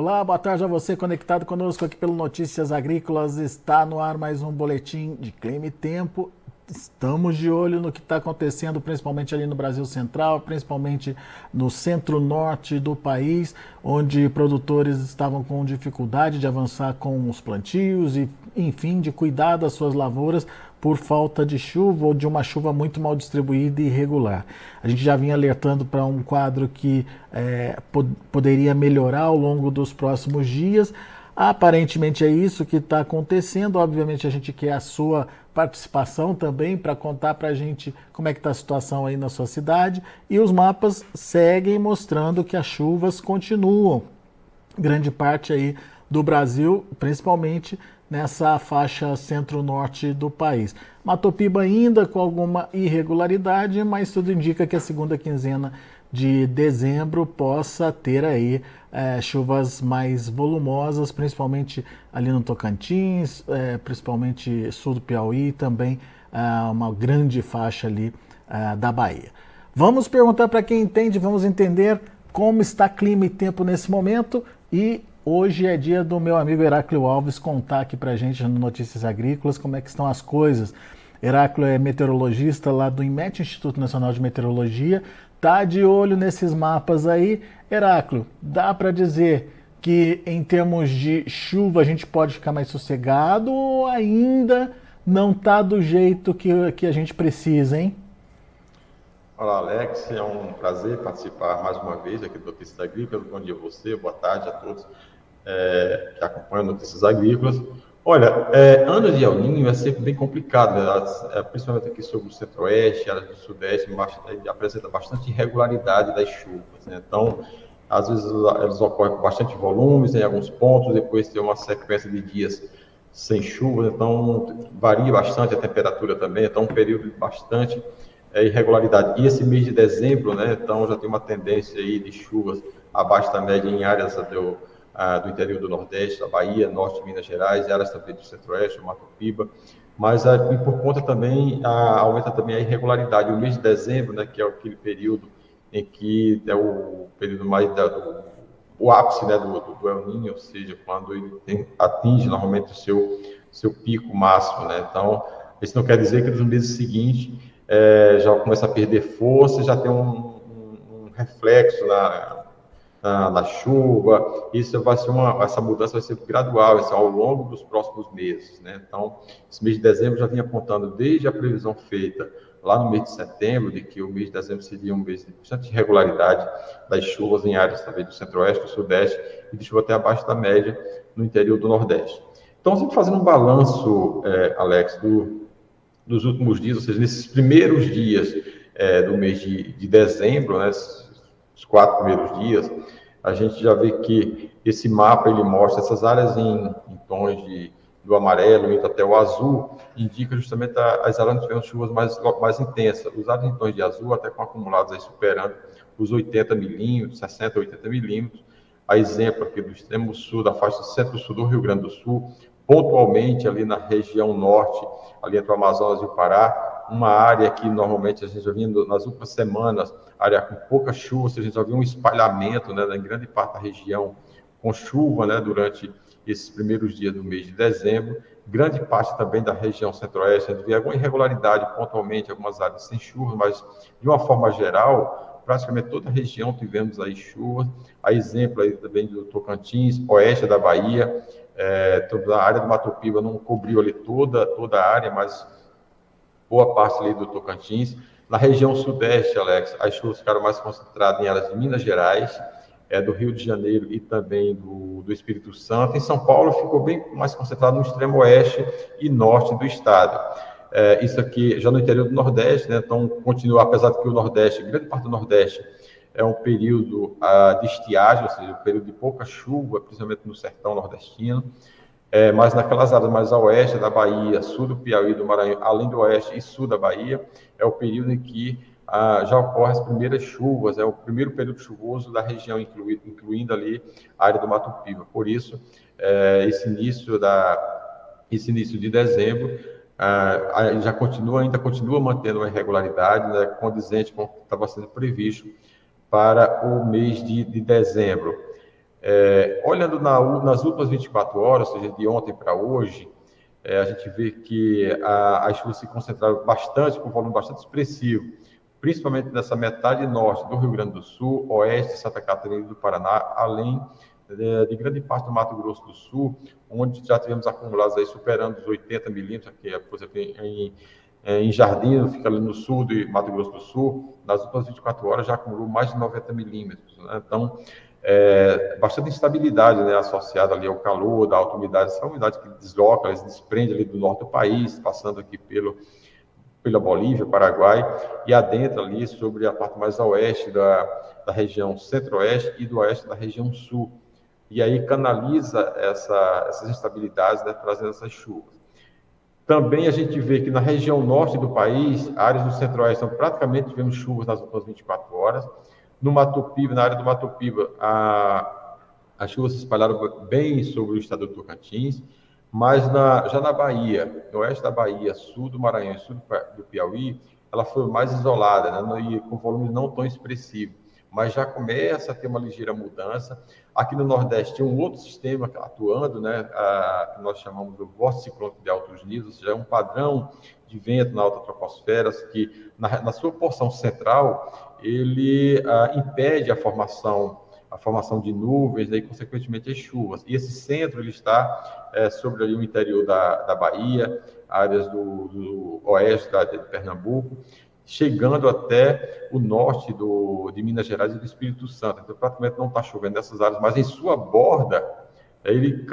Olá, boa tarde a você conectado conosco aqui pelo Notícias Agrícolas. Está no ar mais um boletim de clima e tempo. Estamos de olho no que está acontecendo, principalmente ali no Brasil Central, principalmente no centro-norte do país, onde produtores estavam com dificuldade de avançar com os plantios e, enfim, de cuidar das suas lavouras por falta de chuva ou de uma chuva muito mal distribuída e irregular. A gente já vinha alertando para um quadro que poderia melhorar ao longo dos próximos dias. Aparentemente é isso que está acontecendo. Obviamente a gente quer a sua participação também para contar para a gente como é que está a situação aí na sua cidade. E os mapas seguem mostrando que as chuvas continuam. Grande parte aí do Brasil, principalmente nessa faixa centro-norte do país. Matopiba ainda com alguma irregularidade, mas tudo indica que a segunda quinzena de dezembro possa ter aí chuvas mais volumosas, principalmente ali no Tocantins, principalmente sul do Piauí e também uma grande faixa ali da Bahia. Vamos perguntar para quem entende, vamos entender como está clima e tempo nesse momento e hoje é dia do meu amigo Heráclio Alves contar aqui para a gente no Notícias Agrícolas como é que estão as coisas. Heráclio é meteorologista lá do INMET, Instituto Nacional de Meteorologia, tá de olho nesses mapas aí. Heráclio, dá para dizer que em termos de chuva a gente pode ficar mais sossegado ou ainda não tá do jeito que a gente precisa, hein? Olá, Alex, é um prazer participar mais uma vez aqui do Notícias Agrícolas. Bom dia a você, boa tarde a todos que acompanham Notícias Agrícolas. Olha, ano de El Niño é sempre bem complicado, né? Principalmente aqui sobre o centro-oeste, áreas do sudeste, apresenta bastante irregularidade das chuvas, né? Então, às vezes elas ocorrem com bastante volumes em alguns pontos, depois tem uma sequência de dias sem chuva, então varia bastante a temperatura também, então um período de bastante irregularidade. E esse mês de dezembro, né, então já tem uma tendência aí de chuvas abaixo da média em áreas do interior do Nordeste, da Bahia, Norte de Minas Gerais, áreas também do Centro-Oeste, Matopiba, mas e por conta também, aumenta também a irregularidade. O mês de dezembro, né, que é aquele período em que é o período mais o ápice, né, do El Niño, ou seja, quando ele atinge normalmente o seu pico máximo, né? Então, isso não quer dizer que nos meses seguintes já começa a perder força, já tem um reflexo na chuva. Isso vai ser essa mudança vai ser gradual, isso ao longo dos próximos meses, né? Então, esse mês de dezembro já vinha apontando desde a previsão feita lá no mês de setembro, de que o mês de dezembro seria um mês de bastante irregularidade das chuvas em áreas também do centro-oeste, do sudeste, e de chuva até abaixo da média no interior do nordeste. Então, sempre fazendo um balanço, Alex, dos últimos dias, ou seja, nesses primeiros dias do mês de dezembro, né, os 4 primeiros dias, a gente já vê que esse mapa ele mostra essas áreas em tons do amarelo, indo até o azul, indica justamente as áreas onde tivemos chuvas mais intensas. Os áreas em tons de azul, até com acumulados aí superando os 80 milímetros, 60, 80 milímetros. A exemplo aqui do extremo sul, da faixa centro-sul do Rio Grande do Sul, pontualmente ali na região norte, ali entre o Amazonas e o Pará, uma área que normalmente a gente já vindo nas últimas semanas, área com pouca chuva, a gente já viu um espalhamento, né, em grande parte da região com chuva, né, durante esses primeiros dias do mês de dezembro. Grande parte também da região centro-oeste, a gente vê alguma irregularidade pontualmente, algumas áreas sem chuva, mas de uma forma geral, praticamente toda a região tivemos aí chuva. A exemplo aí também do Tocantins, oeste da Bahia, toda a área do Matopiba não cobriu ali toda a área, mas boa parte ali do Tocantins. Na região sudeste, Alex, as chuvas ficaram mais concentradas em áreas de Minas Gerais, do Rio de Janeiro e também do Espírito Santo. Em São Paulo ficou bem mais concentrado no extremo oeste e norte do estado. Isso aqui já no interior do Nordeste, né? Então continua, apesar de que o Nordeste, grande parte do Nordeste, é um período de estiagem, ou seja, um período de pouca chuva, principalmente no sertão nordestino. Mas naquelas áreas mais a oeste da Bahia, sul do Piauí, do Maranhão, além do oeste e sul da Bahia, é o período em que já ocorrem as primeiras chuvas, é o primeiro período chuvoso da região, incluindo ali a área do Matopiba. Por isso, esse início de dezembro ainda continua mantendo uma irregularidade, né, condizente com o que estava sendo previsto para o mês de dezembro. Olhando nas últimas 24 horas, ou seja, de ontem para hoje, a gente vê que as chuvas se concentraram bastante, com um volume bastante expressivo, principalmente nessa metade norte do Rio Grande do Sul, oeste, Santa Catarina e do Paraná, além de grande parte do Mato Grosso do Sul, onde já tivemos acumulados aí superando os 80 milímetros, que é, por exemplo, em Jardim, fica ali no sul de Mato Grosso do Sul, nas últimas 24 horas já acumulou mais de 90 milímetros. Né? Então, bastante instabilidade, né, associada ali ao calor, da alta umidade, essa umidade que desloca, ela se desprende ali do norte do país, passando aqui pela Bolívia, Paraguai, e adentra ali sobre a parte mais a oeste da região centro-oeste e do oeste da região sul. E aí canaliza essas instabilidades, né, trazendo essas chuvas. Também a gente vê que na região norte do país, áreas do centro-oeste, então, praticamente tivemos chuvas nas últimas 24 horas. No Mato Piba, na área do Mato Piba, as chuvas se espalharam bem sobre o estado do Tocantins, mas já na Bahia, no oeste da Bahia, sul do Maranhão e sul do Piauí, ela foi mais isolada, né, e com volume não tão expressivo, mas já começa a ter uma ligeira mudança. Aqui no Nordeste tem um outro sistema atuando, né, que nós chamamos de vórtice ciclônico de altos níveis, ou seja, é um padrão de vento na alta troposfera que, na sua porção central, ele impede a formação de nuvens, né, e, consequentemente, as chuvas. E esse centro ele está sobre ali o interior da Bahia, áreas do oeste de Pernambuco, chegando até o norte de Minas Gerais e do Espírito Santo. Então, praticamente não está chovendo nessas áreas, mas em sua borda, ele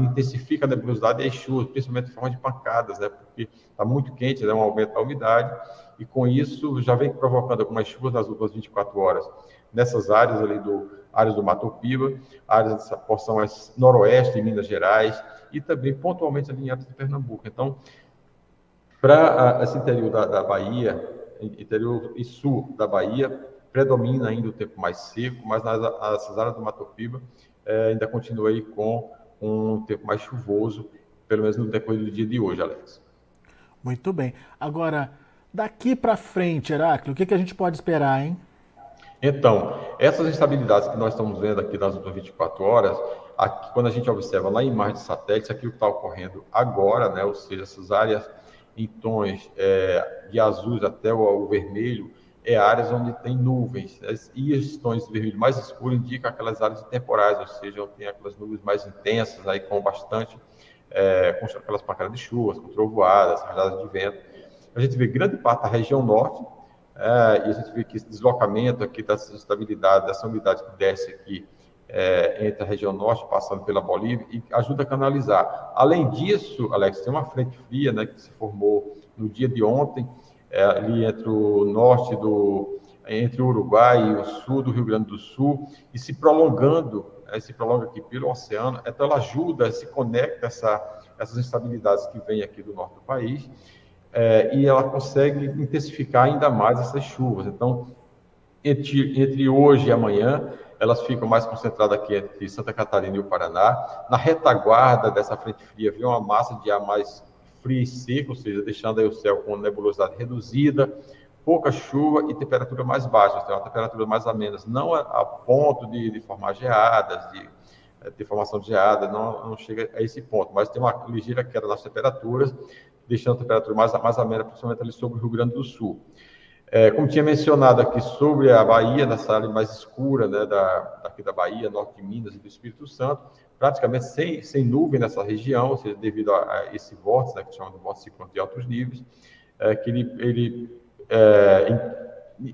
intensifica a nebulosidade e as chuvas, principalmente em forma de pancadas, né, porque está muito quente, né, um aumento da umidade, e com isso já vem provocando algumas chuvas nas últimas 24 horas, nessas áreas ali áreas do Mato Piba, áreas dessa porção noroeste de Minas Gerais, e também pontualmente ali em áreas de Pernambuco. Então, para esse interior da Bahia, interior e sul da Bahia, predomina ainda o tempo mais seco, mas nessas áreas do Mato Piba ainda continua aí com um tempo mais chuvoso, pelo menos no decorrer do dia de hoje, Alex. Muito bem. Agora, daqui para frente, Heráclio, o que a gente pode esperar, hein? Então, essas instabilidades que nós estamos vendo aqui nas últimas 24 horas, aqui, quando a gente observa lá em imagem de satélite, aquilo que está ocorrendo agora, né, ou seja, essas áreas em tons de azuis até o vermelho, áreas onde tem nuvens, né, e os tons de vermelho mais escuros indicam aquelas áreas temporais, ou seja, onde tem aquelas nuvens mais intensas, aí com bastante, com aquelas pancadas de chuvas, com trovoadas, rajadas de vento. A gente vê grande parte da região norte, e a gente vê que esse deslocamento aqui dessa estabilidade, dessa umidade que desce aqui entre a região norte, passando pela Bolívia, e ajuda a canalizar. Além disso, Alex, tem uma frente fria, né, que se formou no dia de ontem, ali entre o norte entre o Uruguai e o sul do Rio Grande do Sul, e se prolonga aqui pelo oceano. Então ela ajuda, se conecta essas instabilidades que vêm aqui do norte do país, e ela consegue intensificar ainda mais essas chuvas. Então, entre hoje e amanhã, elas ficam mais concentradas aqui entre Santa Catarina e o Paraná. Na retaguarda dessa frente fria, vem uma massa de ar mais fria e seca, ou seja, deixando aí o céu com nebulosidade reduzida, pouca chuva e temperatura mais baixa, uma temperatura mais amena, não a ponto de formar geadas, de formação de geada, não chega a esse ponto, mas tem uma ligeira queda nas temperaturas, deixando a temperatura mais amena, principalmente ali sobre o Rio Grande do Sul. Como tinha mencionado aqui sobre a Bahia, nessa área mais escura, né, daqui da Bahia, norte de Minas e do Espírito Santo, praticamente sem nuvem nessa região, ou seja, devido a esse vórtice, né, que chama de vórtice ciclônico de altos níveis, que ele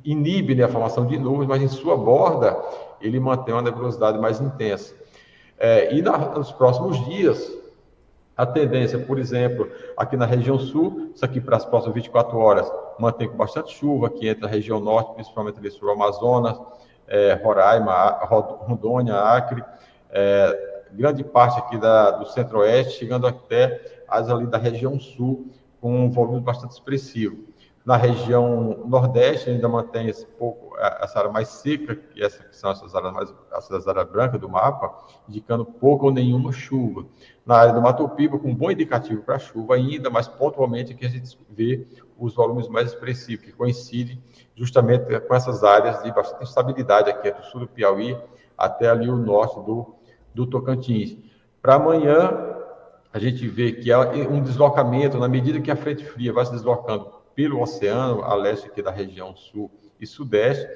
inibe, né, a formação de nuvens, mas em sua borda ele mantém uma nebulosidade mais intensa. E nos próximos dias, a tendência, por exemplo, aqui na região sul, isso aqui para as próximas 24 horas, mantém com bastante chuva aqui entre a região norte, principalmente ali sobre o Amazonas, Roraima, Rondônia, Acre, grande parte aqui do centro-oeste, chegando até as ali da região sul, com um volume bastante expressivo. Na região Nordeste ainda mantém essa área mais seca, que são essas áreas brancas do mapa, indicando pouca ou nenhuma chuva. Na área do Mato Piba, com um bom indicativo para chuva ainda, mas pontualmente aqui a gente vê os volumes mais expressivos, que coincidem justamente com essas áreas de bastante instabilidade aqui, do sul do Piauí até ali o norte do Tocantins. Para amanhã, a gente vê que há um deslocamento, na medida que a frente fria vai se deslocando pelo oceano, a leste aqui da região sul e sudeste,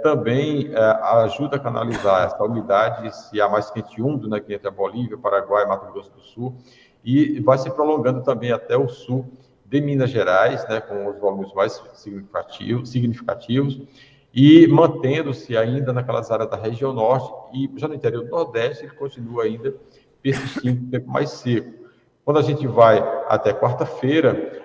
também ajuda a canalizar essa umidade, esse ar mais quente e úmido, né, que entre a Bolívia, Paraguai, Mato Grosso do Sul, e vai se prolongando também até o sul de Minas Gerais, né, com os volumes mais significativos, e mantendo-se ainda naquelas áreas da região norte, e já no interior do Nordeste ele continua ainda persistindo um tempo mais seco. Quando a gente vai até quarta-feira,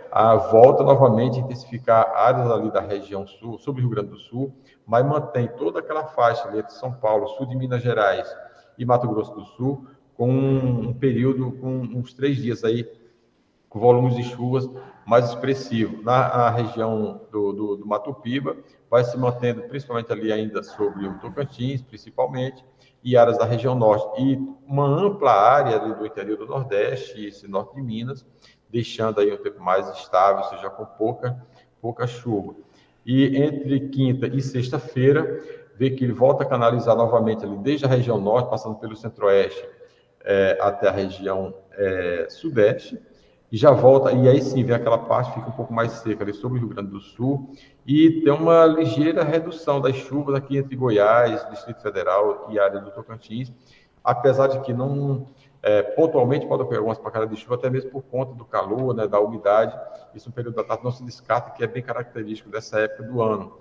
volta novamente a intensificar áreas ali da região sul, sobre o Rio Grande do Sul, mas mantém toda aquela faixa ali entre São Paulo, sul de Minas Gerais e Mato Grosso do Sul, com um período, com uns 3 dias aí, com volumes de chuvas mais expressivos. Na região do Mato Piba, vai se mantendo principalmente ali ainda sobre o Tocantins, principalmente, e áreas da região norte, e uma ampla área ali do interior do Nordeste e esse norte de Minas, deixando aí um tempo mais estável, ou seja, com pouca chuva. E entre quinta e sexta-feira, vê que ele volta a canalizar novamente ali desde a região norte, passando pelo centro-oeste até a região sudeste, e já volta, e aí sim vem aquela parte fica um pouco mais seca ali sobre o Rio Grande do Sul, e tem uma ligeira redução das chuvas aqui entre Goiás, Distrito Federal e área do Tocantins, apesar de que não pontualmente pode ocorrer algumas pancadas de chuva, até mesmo por conta do calor, né, da umidade. Isso no período da tarde não se descarta, que é bem característico dessa época do ano.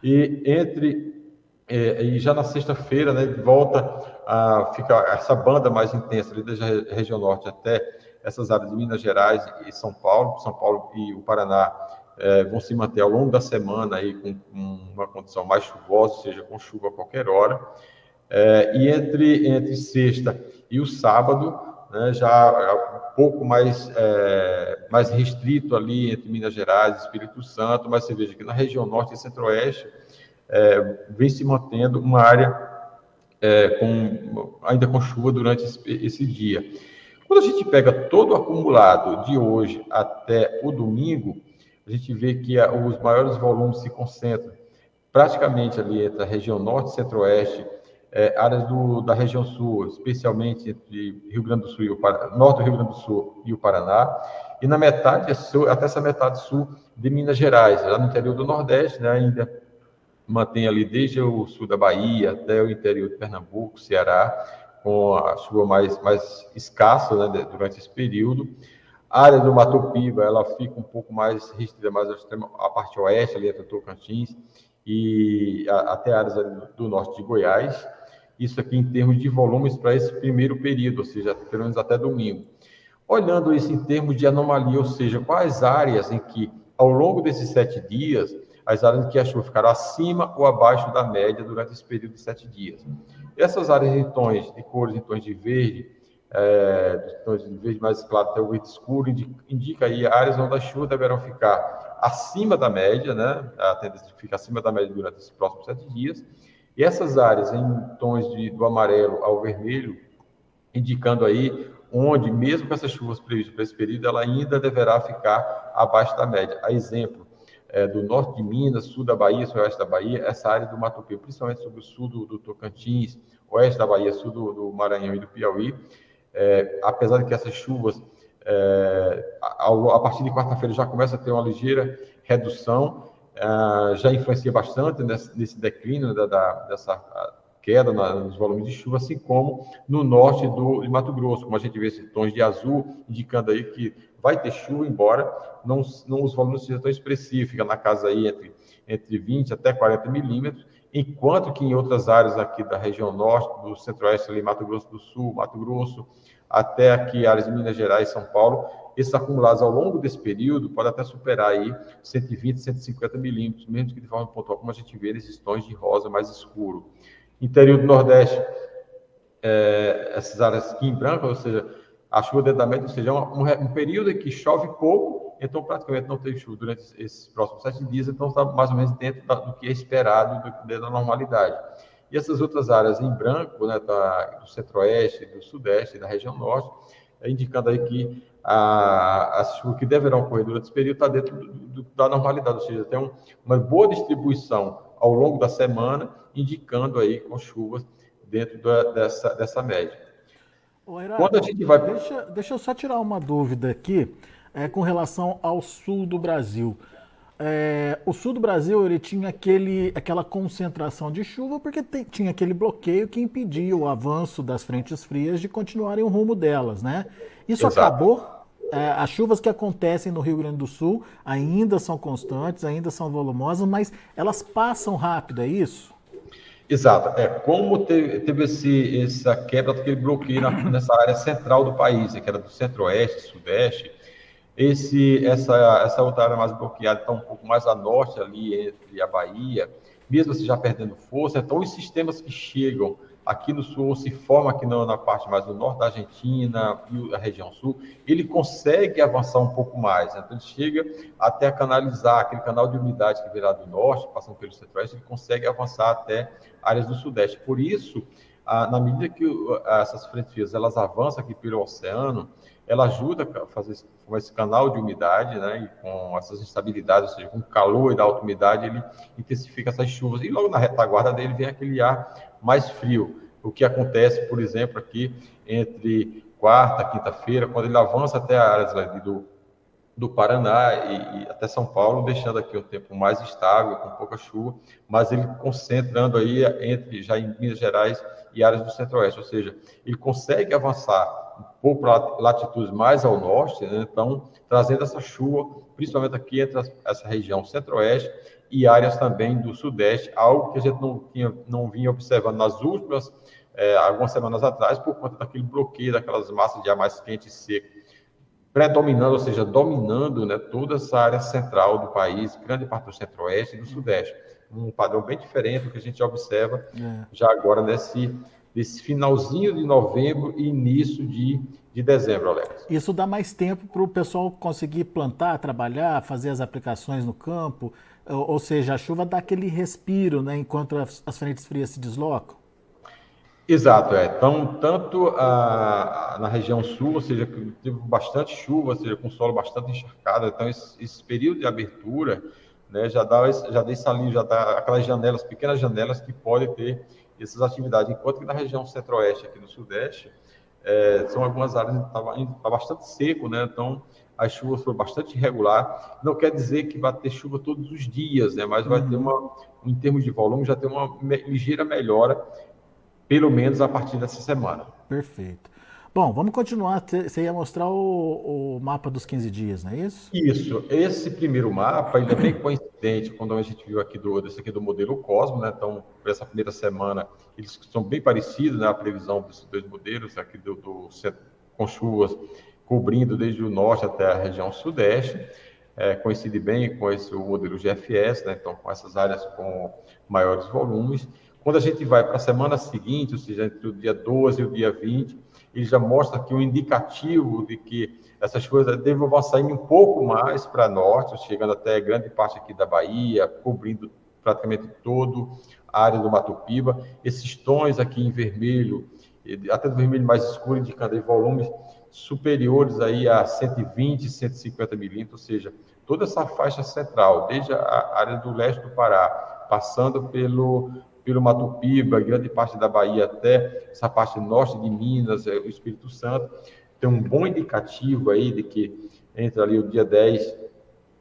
E já na sexta-feira, né, fica essa banda mais intensa ali desde a região norte até essas áreas de Minas Gerais e São Paulo e o Paraná vão se manter ao longo da semana aí com uma condição mais chuvosa, ou seja, com chuva a qualquer hora. E entre sexta e o sábado, né, já um pouco mais restrito ali entre Minas Gerais e Espírito Santo, mas você veja que na região norte e centro-oeste vem se mantendo uma área ainda com chuva durante esse dia. Quando a gente pega todo o acumulado de hoje até o domingo, a gente vê que os maiores volumes se concentram praticamente ali entre a região norte e centro-oeste, áreas da região sul, especialmente entre Rio Grande do Sul e norte do Rio Grande do Sul e o Paraná, e na metade sul, até essa metade sul de Minas Gerais, lá no interior do Nordeste, né, ainda mantém ali desde o sul da Bahia até o interior de Pernambuco, Ceará, com a chuva mais escassa, né, durante esse período. A área do Mato Piba, ela fica um pouco mais restrita, mais a parte oeste, ali até Tocantins, e até áreas ali do norte de Goiás. Isso aqui em termos de volumes para esse primeiro período, ou seja, pelo menos até domingo. Olhando isso em termos de anomalia, ou seja, quais áreas em que, ao longo desses 7 dias, as áreas em que a chuva ficará acima ou abaixo da média durante esse período de 7 dias. Essas áreas de cores em tons de verde, dos tons de verde mais claro até o verde escuro, indica aí áreas onde as chuvas deverão ficar acima da média, né? A tendência fica acima da média durante esses próximos 7 dias. E essas áreas em tons do amarelo ao vermelho, indicando aí onde, mesmo com essas chuvas previstas para esse período, ela ainda deverá ficar abaixo da média. A exemplo, do norte de Minas, sul da Bahia, oeste da Bahia, essa área do Mato Piba, principalmente sobre o sul do Tocantins, oeste da Bahia, sul do Maranhão e do Piauí, apesar de que essas chuvas, a partir de quarta-feira, já começa a ter uma ligeira redução, já influencia bastante nesse declínio dessa queda nos volumes de chuva, assim como no norte de Mato Grosso, como a gente vê esses tons de azul, indicando aí que vai ter chuva, embora não os volumes sejam tão expressivos, fica na casa aí entre 20 até 40 milímetros, enquanto que em outras áreas aqui da região norte, do centro-oeste, ali, Mato Grosso do Sul, Mato Grosso, até aqui áreas de Minas Gerais e São Paulo, esses acumulados ao longo desse período podem até superar aí 120, 150 milímetros, mesmo que de forma pontual, como a gente vê nesses tons de rosa mais escuro. Interior do Nordeste, essas áreas aqui em branco, ou seja, a chuva dentro da média, ou seja, um período em que chove pouco, então praticamente não teve chuva durante esses próximos 7 dias, então está mais ou menos dentro do que é esperado, dentro da normalidade. E essas outras áreas em branco, né, do centro-oeste, do sudeste, da região norte, indicando aí que as chuvas que deverão ocorrer durante esse período está dentro da normalidade, ou seja, tem uma boa distribuição ao longo da semana, indicando aí com chuvas dentro dessa média. Ô, Quando a Heráclito, gente vai... deixa eu só tirar uma dúvida aqui com relação ao sul do Brasil. O sul do Brasil ele tinha aquela concentração de chuva porque tinha aquele bloqueio que impedia o avanço das frentes frias de continuarem o rumo delas, né? Isso Exato. acabou? As chuvas que acontecem no Rio Grande do Sul ainda são constantes, ainda são volumosas, mas elas passam rápido, é isso? Exato. Como teve essa quebra daquele bloqueio nessa área central do país, que era do centro-oeste, sudeste, essa outra área mais bloqueada está um pouco mais a norte, ali entre a Bahia, mesmo assim já perdendo força. Então, os sistemas que chegam aqui no sul, ou se formam aqui na parte mais do norte da Argentina e a região sul, ele consegue avançar um pouco mais. Né? Então, ele chega até a canalizar aquele canal de umidade que vem lá do norte, passando pelo centro-oeste, ele consegue avançar até áreas do sudeste. Por isso, na medida que essas frentes frias elas avançam aqui pelo oceano, ela ajuda a fazer esse canal de umidade, né? E com essas instabilidades, ou seja, com o calor e da alta umidade, ele intensifica essas chuvas. E logo na retaguarda dele vem aquele ar mais frio. O que acontece, por exemplo, aqui entre quarta e quinta-feira, quando ele avança até áreas do Paraná e até São Paulo, deixando aqui o tempo mais estável, com pouca chuva, mas ele concentrando aí já em Minas Gerais e áreas do Centro-Oeste, ou seja, ele consegue avançar um pouco para latitudes mais ao norte, né? Então, trazendo essa chuva, principalmente aqui entre essa região Centro-Oeste e áreas também do Sudeste, algo que a gente não vinha observando nas últimas, algumas semanas atrás, por conta daquele bloqueio, daquelas massas de ar mais quente e seco, predominando, ou seja, dominando, né, toda essa área central do país, grande parte do centro-oeste e do sudeste. Um padrão bem diferente do que a gente observa já agora nesse finalzinho de novembro e início de dezembro, Alex. Isso dá mais tempo para o pessoal conseguir plantar, trabalhar, fazer as aplicações no campo, ou seja, a chuva dá aquele respiro, né, enquanto as frentes frias se deslocam? Exato, Então, tanto na região sul, ou seja, que teve bastante chuva, ou seja, com solo bastante encharcado, então esse período de abertura, né, já dá esse ali, já dá aquelas janelas, pequenas janelas que podem ter essas atividades, enquanto que na região centro-oeste, aqui no sudeste, são algumas áreas que está bastante seco, né, então as chuvas foram bastante irregular. Não quer dizer que vai ter chuva todos os dias, né, mas vai ter em termos de volume, já tem uma ligeira melhora, pelo menos a partir dessa semana. Perfeito. Bom, vamos continuar. Você ia mostrar o mapa dos 15 dias, não é isso? Isso. Esse primeiro mapa, ele é bem coincidente quando a gente viu aqui desse aqui do modelo Cosmo, né? Então, por essa primeira semana, eles são bem parecidos, né? A previsão desses dois modelos, aqui com chuvas cobrindo desde o norte até a região sudeste. Coincide bem com o modelo GFS, né? Então, com essas áreas com maiores volumes. Quando a gente vai para a semana seguinte, ou seja, entre o dia 12 e o dia 20, ele já mostra aqui um indicativo de que essas chuvas devem sair um pouco mais para norte, chegando até grande parte aqui da Bahia, cobrindo praticamente toda a área do Mato Piba. Esses tons aqui em vermelho, até do vermelho mais escuro, indicando aí volumes superiores aí a 120, 150 milímetros, ou seja, toda essa faixa central, desde a área do leste do Pará, passando pelo Mato Piba, grande parte da Bahia, até essa parte norte de Minas, o Espírito Santo, tem um bom indicativo aí de que entre ali o dia 10,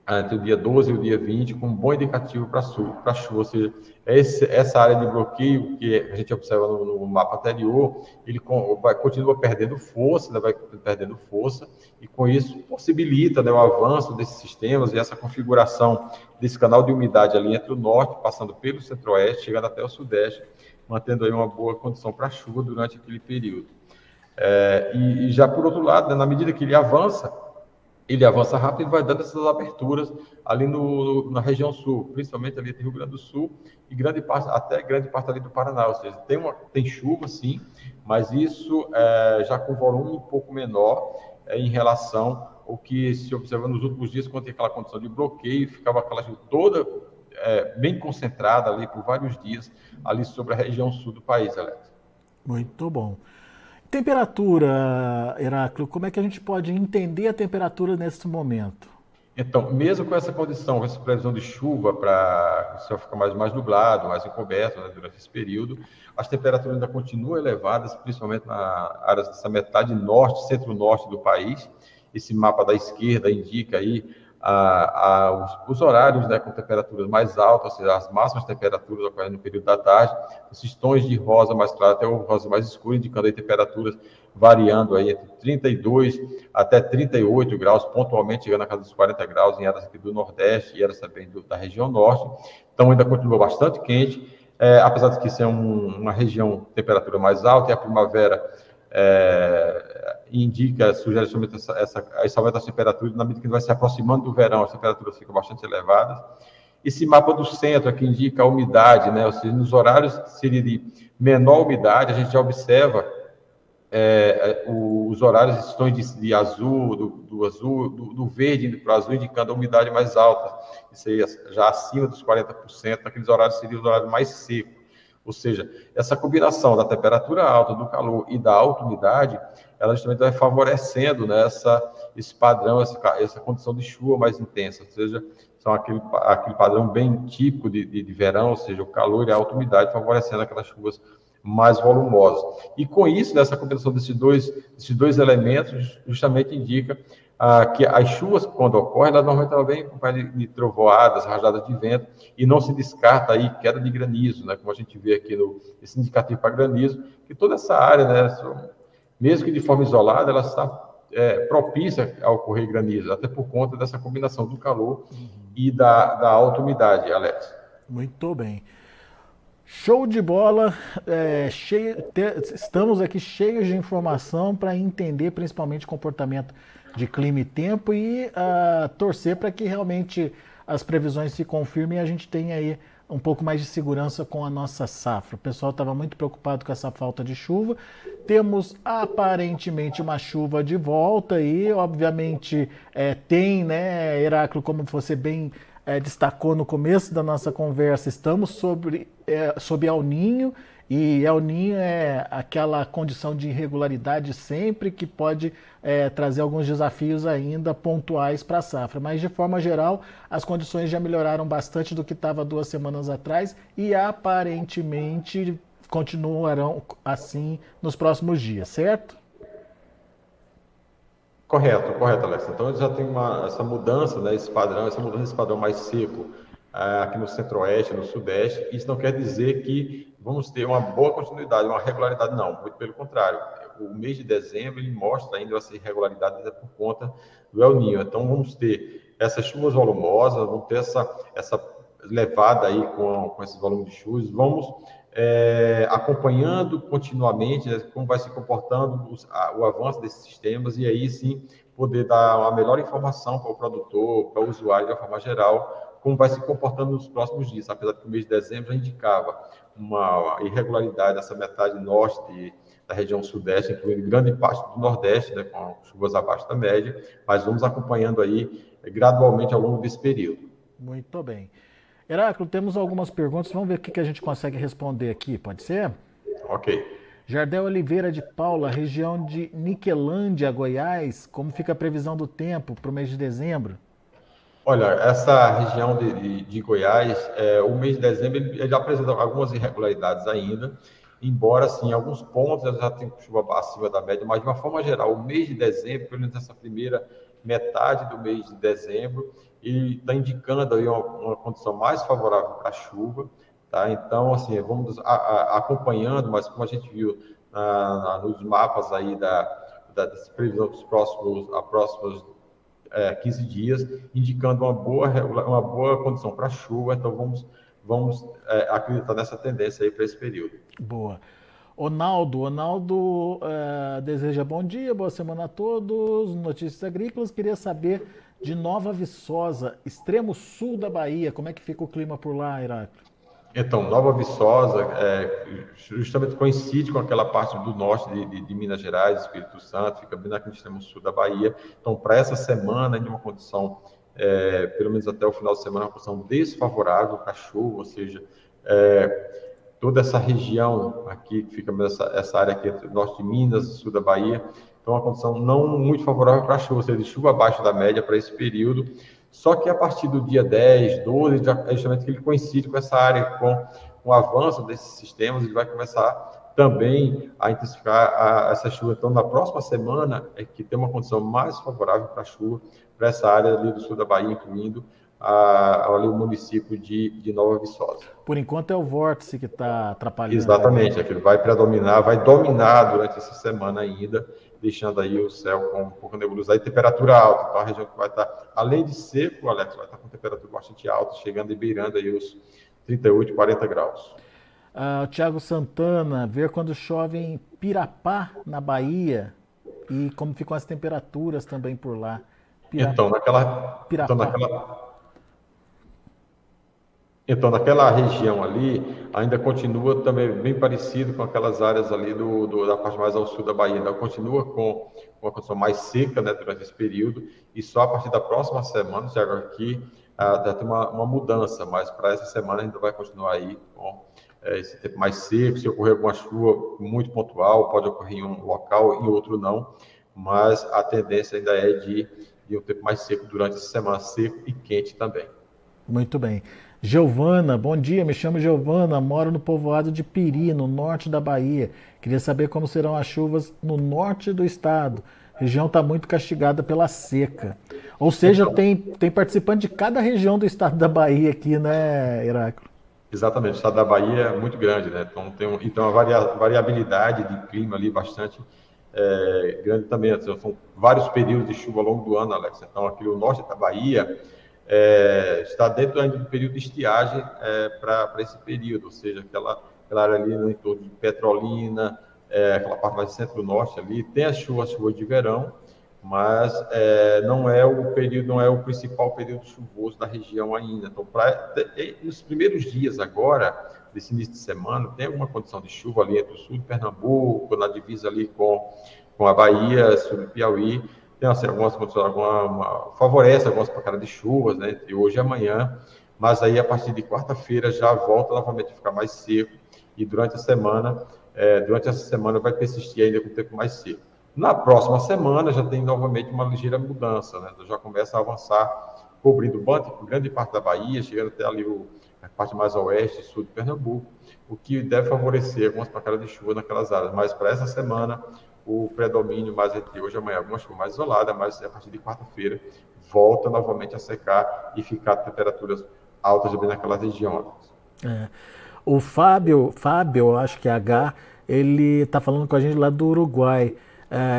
entre o dia 12 e o dia 20, com um bom indicativo para chuva, ou seja, essa área de bloqueio que a gente observa no mapa anterior, ele continua perdendo força, né, vai perdendo força, e com isso possibilita, né, o avanço desses sistemas e essa configuração desse canal de umidade ali entre o norte, passando pelo centro-oeste, chegando até o sudeste, mantendo aí uma boa condição para chuva durante aquele período. E já por outro lado, né, na medida que ele avança rápido e vai dando essas aberturas ali na região sul, principalmente ali no Rio Grande do Sul e grande parte ali do Paraná, ou seja, tem chuva sim, mas isso já com volume um pouco menor em relação o que se observa nos últimos dias, quando tem aquela condição de bloqueio, ficava aquela chuva toda bem concentrada ali por vários dias, ali sobre a região sul do país, Alex. Muito bom. Temperatura, Heráclio, como é que a gente pode entender a temperatura nesse momento? Então, mesmo com essa condição, com essa previsão de chuva para o céu ficar mais nublado, mais encoberto, né, durante esse período, as temperaturas ainda continuam elevadas, principalmente na área dessa metade norte, centro-norte do país. Esse mapa da esquerda indica aí os horários, né, com temperaturas mais altas, ou seja, as máximas temperaturas ocorrendo no período da tarde, esses tons de rosa mais claro até o rosa mais escuro, indicando aí temperaturas variando aí entre 32 até 38 graus, pontualmente chegando a casa dos 40 graus em áreas aqui do Nordeste e áreas também da região Norte. Então ainda continua bastante quente, apesar de que ser uma região temperatura mais alta, e a primavera sugere somente esse aumento das temperaturas, na medida que vai se aproximando do verão, as temperaturas ficam bastante elevadas. Esse mapa do centro aqui indica a umidade, né? Ou seja, nos horários seria de menor umidade, a gente já observa os horários estão de azul, do verde indo para o azul, indicando a umidade mais alta. Isso aí já acima dos 40%, naqueles horários seria o horário mais seco. Ou seja, essa combinação da temperatura alta, do calor e da alta umidade, ela justamente vai favorecendo, né, esse padrão, essa condição de chuva mais intensa. Ou seja, são aquele padrão bem típico de verão, ou seja, o calor e a alta umidade favorecendo aquelas chuvas mais volumosas. E com isso, nessa combinação desses dois elementos, justamente indica que as chuvas, quando ocorrem, elas normalmente vêm acompanhadas de trovoadas, rajadas de vento, e não se descarta aí queda de granizo, né, como a gente vê aqui esse indicativo para granizo, que toda essa área, né, mesmo que de forma isolada, ela está propícia a ocorrer granizo, até por conta dessa combinação do calor e da alta umidade, Alex. Muito bem. Show de bola, estamos aqui cheios de informação para entender principalmente o comportamento de clima e tempo e torcer para que realmente as previsões se confirmem e a gente tenha aí um pouco mais de segurança com a nossa safra. O pessoal estava muito preocupado com essa falta de chuva. Temos aparentemente uma chuva de volta e obviamente tem, né, Heráclio, como você bem destacou no começo da nossa conversa, estamos sob El Niño, e El Niño é aquela condição de irregularidade sempre que pode trazer alguns desafios ainda pontuais para a safra. Mas, de forma geral, as condições já melhoraram bastante do que estava 2 semanas atrás e aparentemente continuarão assim nos próximos dias, certo? Correto, Alex. Então já tem essa mudança, né, esse padrão mais seco aqui no centro-oeste, no sudeste. Isso não quer dizer que vamos ter uma boa continuidade, uma regularidade, não. Muito pelo contrário. O mês de dezembro ele mostra ainda essa irregularidade por conta do El Niño. Então vamos ter essas chuvas volumosas, vamos ter essa levada aí com esses volumes de chuvas. Vamos acompanhando continuamente, né, como vai se comportando o avanço desses sistemas e aí sim poder dar uma melhor informação para o produtor, para o usuário de uma forma geral, como vai se comportando nos próximos dias. Apesar de que o mês de dezembro já indicava uma irregularidade nessa metade norte da região sudeste, incluindo grande parte do nordeste, né, com chuvas abaixo da média, mas vamos acompanhando aí gradualmente ao longo desse período. Muito bem. Heráclio, temos algumas perguntas, vamos ver o que a gente consegue responder aqui, pode ser? Ok. Jardel Oliveira de Paula, região de Niquelândia, Goiás, como fica a previsão do tempo para o mês de dezembro? Olha, essa região de Goiás, o mês de dezembro ele já apresenta algumas irregularidades ainda, embora, assim, em alguns pontos já tem chuva acima da média, mas de uma forma geral, o mês de dezembro, pelo menos essa primeira metade do mês de dezembro, ele está indicando aí uma condição mais favorável para a chuva, tá? Então, assim, vamos acompanhando, mas como a gente viu nos mapas aí da previsão dos próximos 15 dias, indicando uma boa condição para chuva, então vamos acreditar nessa tendência aí para esse período. Boa. Ronaldo deseja bom dia, boa semana a todos, notícias agrícolas, queria saber de Nova Viçosa, extremo sul da Bahia, como é que fica o clima por lá, Heráclio? Então, Nova Viçosa justamente coincide com aquela parte do norte de Minas Gerais, Espírito Santo, fica bem naquele extremo sul da Bahia. Então, para essa semana, em uma condição, pelo menos até o final de semana, uma condição desfavorável para chuva, ou seja, toda essa região aqui, fica essa área aqui entre o norte de Minas e sul da Bahia, então uma condição não muito favorável para a chuva, ou seja, de chuva abaixo da média para esse período. Só que a partir do dia 10, 12, é justamente que ele coincide com essa área, com o avanço desses sistemas, ele vai começar também a intensificar essa chuva. Então, na próxima semana é que tem uma condição mais favorável para a chuva, para essa área ali do sul da Bahia, incluindo ali o município de Nova Viçosa. Por enquanto é o vórtice que está atrapalhando. Exatamente, é que ele vai predominar, vai dominar durante essa semana ainda, deixando aí o céu com um pouco nebuloso e temperatura alta. Então a região que vai estar, além de seco, Alex, vai estar com temperatura bastante alta, chegando e beirando aí os 38, 40 graus. O Thiago Santana, ver quando chove em Pirapá, na Bahia, e como ficam as temperaturas também por lá. Então, Pirapá. Naquela região ali, ainda continua também bem parecido com aquelas áreas ali da parte mais ao sul da Bahia. Ainda continua com uma condição mais seca, né, durante esse período, e só a partir da próxima semana, Thiago, aqui já tem uma mudança, mas para essa semana ainda vai continuar aí com esse tempo mais seco. Se ocorrer alguma chuva muito pontual, pode ocorrer em um local, em outro não, mas a tendência ainda é de um tempo mais seco durante essa semana, seco e quente também. Muito bem. Giovana, bom dia, me chamo Giovana, moro no povoado de Piri, no norte da Bahia. Queria saber como serão as chuvas no norte do estado. A região está muito castigada pela seca. Ou seja, tem participante de cada região do estado da Bahia aqui, né, Heráclito? Exatamente, o estado da Bahia é muito grande, né? Então tem uma variabilidade de clima ali bastante grande também. Então, são vários períodos de chuva ao longo do ano, Alex. Então, aqui o norte da Bahia está dentro ainda do período de estiagem para esse período, ou seja, aquela área ali no entorno de Petrolina, aquela parte mais centro-norte ali, tem as chuvas de verão, mas não é o principal período chuvoso da região ainda. Então, nos primeiros dias agora, desse início de semana, tem alguma condição de chuva ali entre o sul de Pernambuco, na divisa ali com a Bahia, sul do Piauí. Tem assim, algumas condições, favorece algumas pancadas de chuvas, né, entre hoje e amanhã, mas aí a partir de quarta-feira já volta novamente a ficar mais seco, e durante essa semana vai persistir ainda com o tempo mais seco. Na próxima semana já tem novamente uma ligeira mudança, né? Já começa a avançar, cobrindo grande parte da Bahia, chegando até ali a parte mais a oeste e sul de Pernambuco, o que deve favorecer algumas pancadas de chuva naquelas áreas. Mas para essa semana, o predomínio mais entre hoje e amanhã, alguma chuva mais isolada, mas a partir de quarta-feira volta novamente a secar e ficar temperaturas altas também naquela região. O Fábio, acho que é H, ele está falando com a gente lá do Uruguai.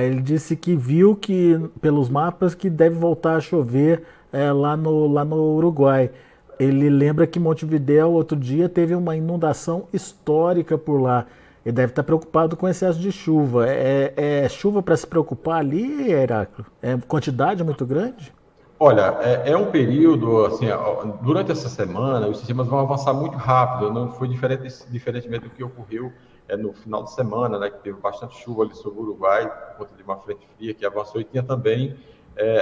Ele disse que viu que, pelos mapas, que deve voltar a chover lá no Uruguai. Ele lembra que Montevidéu, outro dia, teve uma inundação histórica por lá. Ele deve estar preocupado com excesso de chuva. É chuva para se preocupar ali, Heráclito? É quantidade muito grande? Olha, é um período, assim, durante essa semana, os sistemas vão avançar muito rápido, não foi diferentemente do que ocorreu no final de semana, né, que teve bastante chuva ali sobre o Uruguai, por conta de uma frente fria que avançou, e tinha também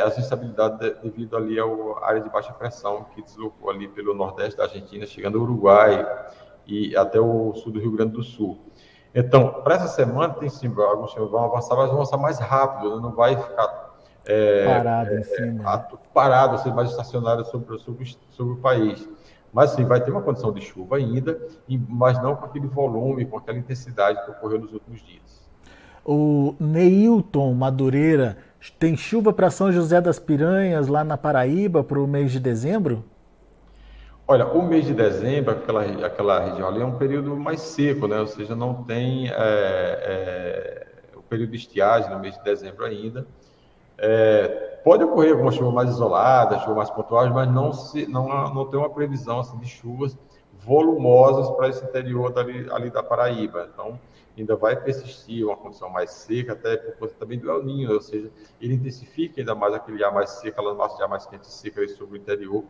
as instabilidades devido ali à área de baixa pressão que deslocou ali pelo nordeste da Argentina, chegando ao Uruguai e até o sul do Rio Grande do Sul. Então, para essa semana, tem sim, alguns sistemas vão avançar, mas vão avançar mais rápido, né, não vai ficar Parado em cima, né? parado, ser mais estacionário sobre o país. Mas sim, vai ter uma condição de chuva ainda, mas não com aquele volume, com aquela intensidade que ocorreu nos últimos dias. O Neilton Madureira, tem chuva para São José das Piranhas, lá na Paraíba, para o mês de dezembro? Olha, o mês de dezembro, aquela região ali é um período mais seco, né? Ou seja, não tem o período de estiagem no mês de dezembro ainda. Pode ocorrer alguma chuva mais isolada, chuva mais pontuais, mas não tem uma previsão assim, de chuvas volumosas para esse interior ali da Paraíba. Então, ainda vai persistir uma condição mais seca, até por conta também do El Niño, ou seja, ele intensifica ainda mais aquele ar mais seco, aquela massa de ar mais quente e seca sobre o interior,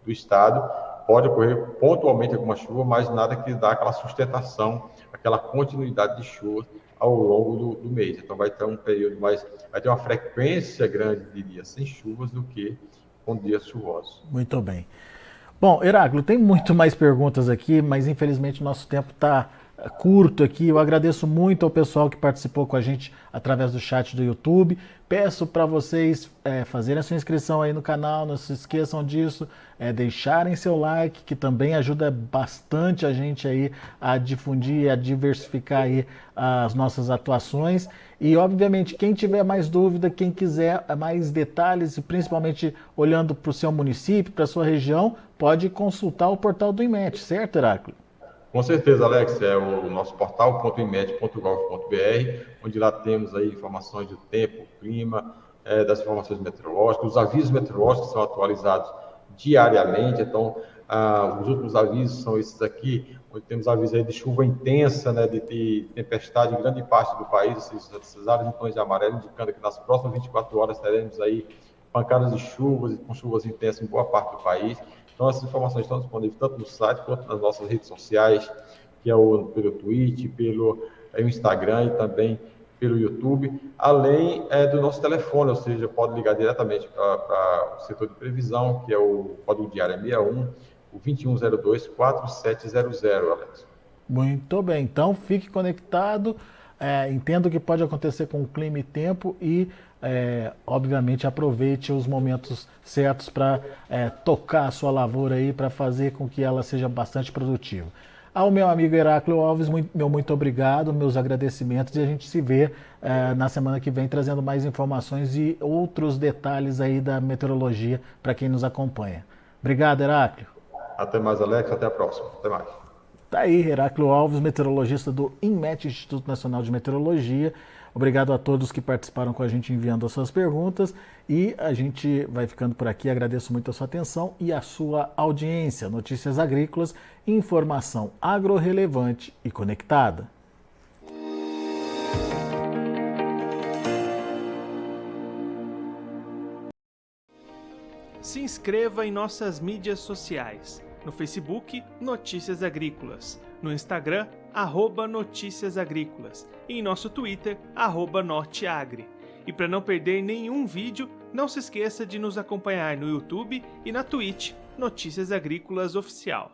do estado. Pode ocorrer pontualmente alguma chuva, mas nada que dá aquela sustentação, aquela continuidade de chuva ao longo do mês. Então vai ter um período mais, vai ter uma frequência grande de dias sem chuvas do que com dias chuvosos. Muito bem. Bom, Heráclio, tem muito mais perguntas aqui, mas infelizmente o nosso tempo está curto aqui. Eu agradeço muito ao pessoal que participou com a gente através do chat do YouTube. Peço para vocês fazerem a sua inscrição aí no canal, não se esqueçam disso, deixarem seu like, que também ajuda bastante a gente aí a difundir, a diversificar aí as nossas atuações. E, obviamente, quem tiver mais dúvida, quem quiser mais detalhes, principalmente olhando para o seu município, para a sua região, pode consultar o portal do INMET, certo, Heráclio? Com certeza, Alex, é o nosso portal .imet.gov.br, onde lá temos aí informações do tempo, clima, das informações meteorológicas, os avisos meteorológicos são atualizados diariamente. Então, os últimos avisos são esses aqui, onde temos avisos aí de chuva intensa, né, de tempestade em grande parte do país, essas áreas de tons de amarelo, indicando que nas próximas 24 horas teremos aí pancadas de chuvas, com chuvas intensas em boa parte do país. Então, essas informações estão disponíveis tanto no site quanto nas nossas redes sociais, que é pelo Twitter, pelo Instagram e também pelo YouTube, além do nosso telefone, ou seja, pode ligar diretamente para o setor de previsão, que é o código de área 61, o 2102-4700, Alex. Muito bem, então fique conectado, entenda o que pode acontecer com o clima e tempo e, obviamente, aproveite os momentos certos para tocar a sua lavoura aí, para fazer com que ela seja bastante produtiva. Ao meu amigo Heráclio Alves, meu muito obrigado, meus agradecimentos, e a gente se vê na semana que vem trazendo mais informações e outros detalhes aí da meteorologia para quem nos acompanha. Obrigado, Heráclio. Até mais, Alex, até a próxima. Até mais. Tá aí, Heráclio Alves, meteorologista do INMET, Instituto Nacional de Meteorologia. Obrigado a todos que participaram com a gente enviando as suas perguntas e a gente vai ficando por aqui. Agradeço muito a sua atenção e a sua audiência. Notícias Agrícolas, informação agro-relevante e conectada. Se inscreva em nossas mídias sociais. No Facebook, Notícias Agrícolas. No Instagram, @Notícias Agrícolas. E em nosso Twitter, @Norteagri. E para não perder nenhum vídeo, não se esqueça de nos acompanhar no YouTube e na Twitch, Notícias Agrícolas Oficial.